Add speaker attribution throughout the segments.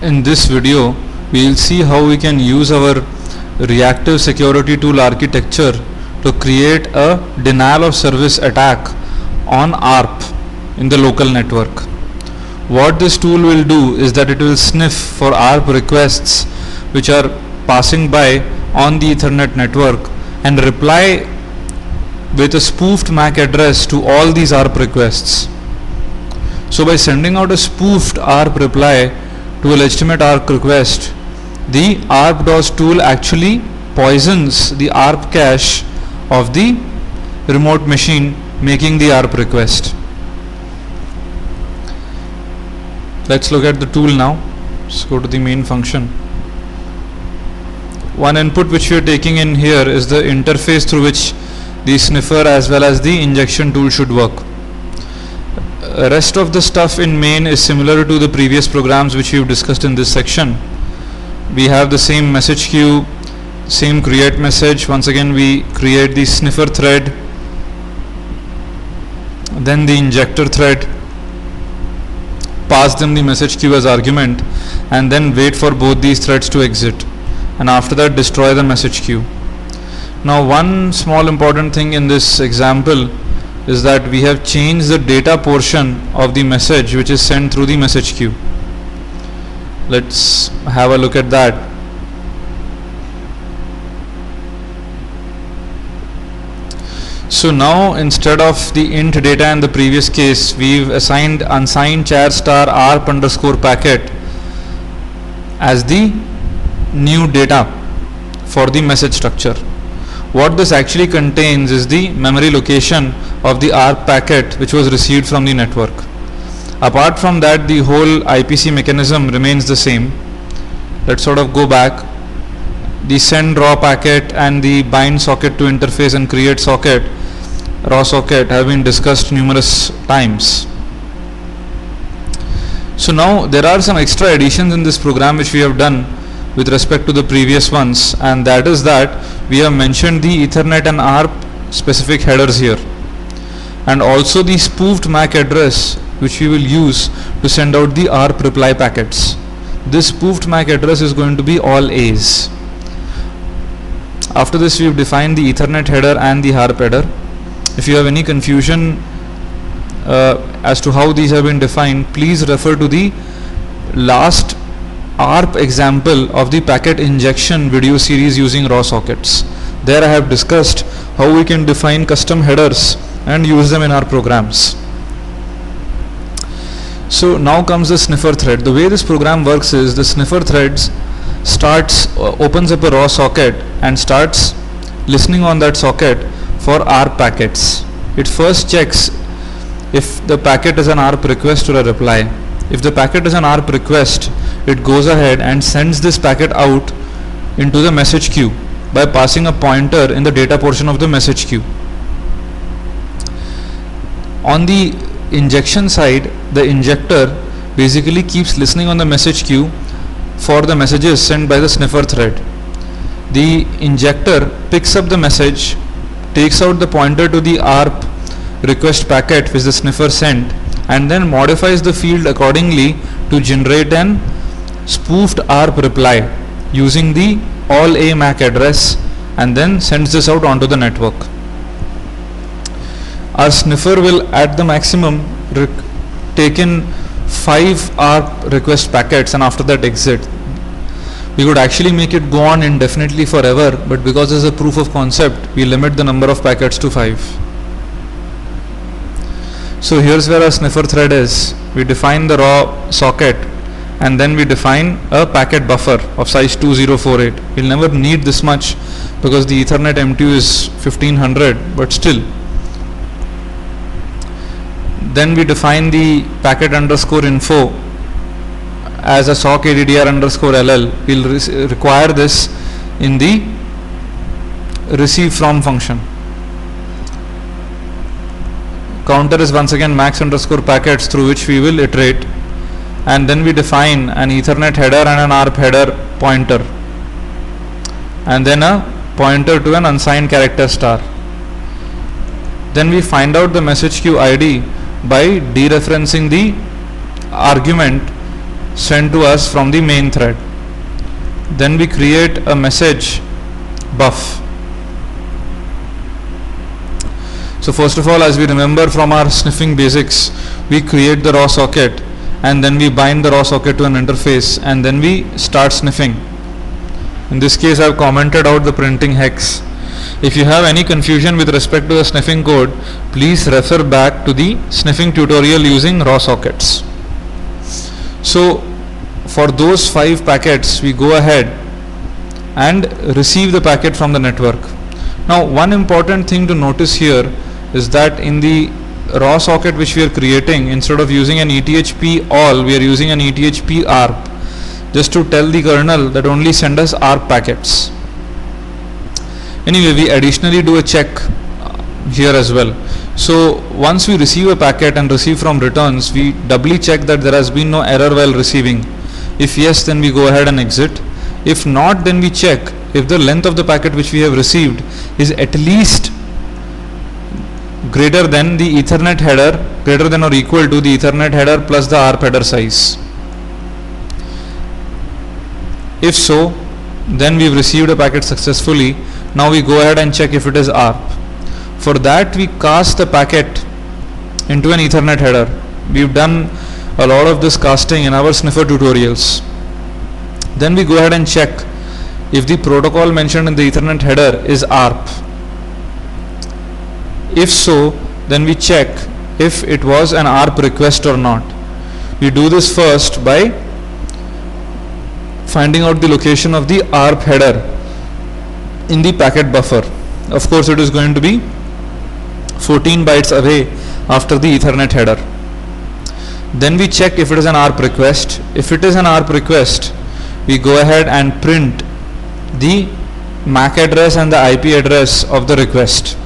Speaker 1: In this video, we will see how we can use our reactive security tool architecture to create a denial of service attack on ARP in the local network. What this tool will do is that it will sniff for ARP requests which are passing by on the Ethernet network and reply with a spoofed MAC address to all these ARP requests. So by sending out a spoofed ARP reply to a legitimate ARP request, the Arp Dos tool actually poisons the ARP cache of the remote machine making the ARP request. Let's look at the tool now. Let's go to the main function. One input which we are taking in here is the interface through which the sniffer as well as the injection tool should work. Rest of the stuff in main is similar to the previous programs which we've discussed in this section. We have the same message queue, same create message. Once again we create the sniffer thread, then the injector thread, pass them the message queue as argument, and then wait for both these threads to exit, and after that destroy the message queue. Now one small important thing in this example is that we have changed the data portion of the message which is sent through the message queue. Let's have a look at that. So now instead of the int data in the previous case, we've assigned unsigned char star arp underscore packet as the new data for the message structure. What this actually contains is the memory location of the ARP packet which was received from the network. Apart from that, the whole IPC mechanism remains the same. Let's sort of go back. The send raw packet and the bind socket to interface and create socket, raw socket, have been discussed numerous times. So now there are some extra additions in this program which we have done with respect to the previous ones, and that is that we have mentioned the Ethernet and ARP specific headers here, and also the spoofed MAC address which we will use to send out the ARP reply packets. This spoofed MAC address is going to be all A's. After this we have defined the Ethernet header and the ARP header. If you have any confusion as to how these have been defined, please refer to the last ARP example of the packet injection video series using raw sockets. There I have discussed how we can define custom headers and use them in our programs. So now comes the sniffer thread. The way this program works is the sniffer threads opens up a raw socket and starts listening on that socket for ARP packets. It first checks if the packet is an ARP request or a reply. If the packet is an ARP request, it goes ahead and sends this packet out into the message queue by passing a pointer in the data portion of the message queue. On the injection side, the injector basically keeps listening on the message queue for the messages sent by the sniffer thread. The injector picks up the message, takes out the pointer to the ARP request packet which the sniffer sent, and then modifies the field accordingly to generate an spoofed ARP reply using the all A MAC address, and then sends this out onto the network. Our sniffer will at the maximum take in 5 ARP request packets and after that exit. We could actually make it go on indefinitely forever, but because it's a proof of concept, we limit the number of packets to 5. So here's where our sniffer thread is. We define the raw socket and then we define a packet buffer of size 2048. We'll never need this much because the Ethernet MTU is 1500, but still. Then we define the packet underscore info as a sock ADDR underscore LL. We'll require this in the receive from function. Counter is once again max underscore packets through which we will iterate, and then we define an Ethernet header and an ARP header pointer, and then a pointer to an unsigned character star. Then we find out the message queue ID by dereferencing the argument sent to us from the main thread. Then we create a message buff. So first of all, as we remember from our sniffing basics, we create the raw socket and then we bind the raw socket to an interface and then we start sniffing. In this case, I have commented out the printing hex. If you have any confusion with respect to the sniffing code, please refer back to the sniffing tutorial using raw sockets. So for those 5 packets, we go ahead and receive the packet from the network. Now one important thing to notice here is that in the raw socket which we are creating, instead of using an ETHP all, we are using an ETHP ARP, just to tell the kernel that only send us ARP packets. Anyway, we additionally do a check here as well. So once we receive a packet and receive from returns, we doubly check that there has been no error while receiving. If yes, then we go ahead and exit. If not, then we check if the length of the packet which we have received is at least greater than the Ethernet header, greater than or equal to the Ethernet header plus the ARP header size. If so, then we've received a packet successfully. Now we go ahead and check if it is ARP. For that, we cast the packet into an Ethernet header. We've done a lot of this casting in our sniffer tutorials. Then we go ahead and check if the protocol mentioned in the Ethernet header is ARP. If so, then we check if it was an ARP request or not. We do this first by finding out the location of the ARP header in the packet buffer. Of course, it is going to be 14 bytes away after the Ethernet header. Then we check if it is an ARP request. If it is an ARP request, we go ahead and print the MAC address and the IP address of the request.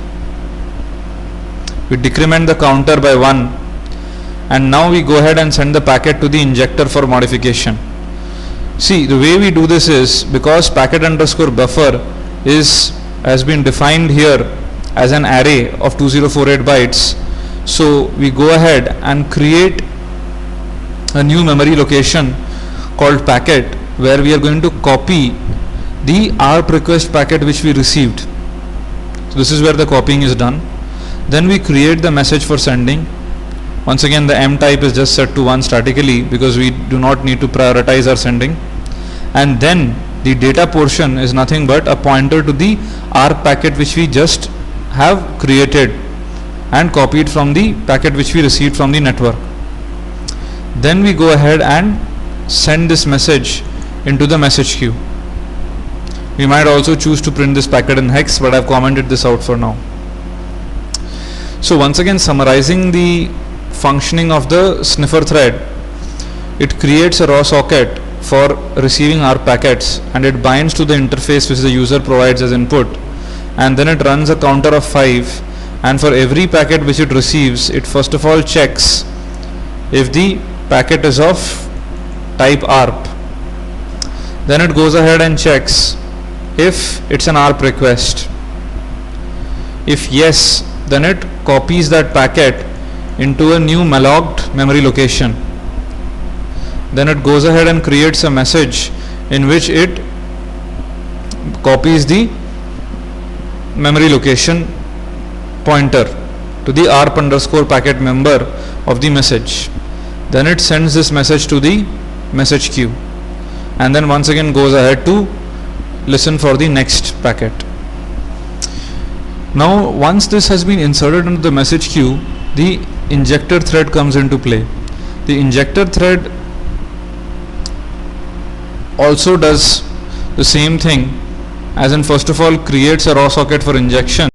Speaker 1: We decrement the counter by 1 and now we go ahead and send the packet to the injector for modification. See, the way we do this is, because packet underscore buffer has been defined here as an array of 2048 bytes, so we go ahead and create a new memory location called packet, where we are going to copy the ARP request packet which we received. So this is where the copying is done. Then we create the message for sending. Once again, the M type is just set to 1 statically because we do not need to prioritize our sending. And then the data portion is nothing but a pointer to the ARP packet which we just have created and copied from the packet which we received from the network. Then we go ahead and send this message into the message queue. We might also choose to print this packet in hex, but I've commented this out for now. So once again, summarizing the functioning of the sniffer thread, it creates a raw socket for receiving ARP packets and it binds to the interface which the user provides as input, and then it runs a counter of 5, and for every packet which it receives, it first of all checks if the packet is of type ARP. Then it goes ahead and checks if it's an ARP request. If yes, then it copies that packet into a new mallogged memory location. Then it goes ahead and creates a message in which it copies the memory location pointer to the ARP underscore packet member of the message. Then it sends this message to the message queue and then once again goes ahead to listen for the next packet. Now once this has been inserted into the message queue, the injector thread comes into play. The injector thread also does the same thing, as in first of all creates a raw socket for injection.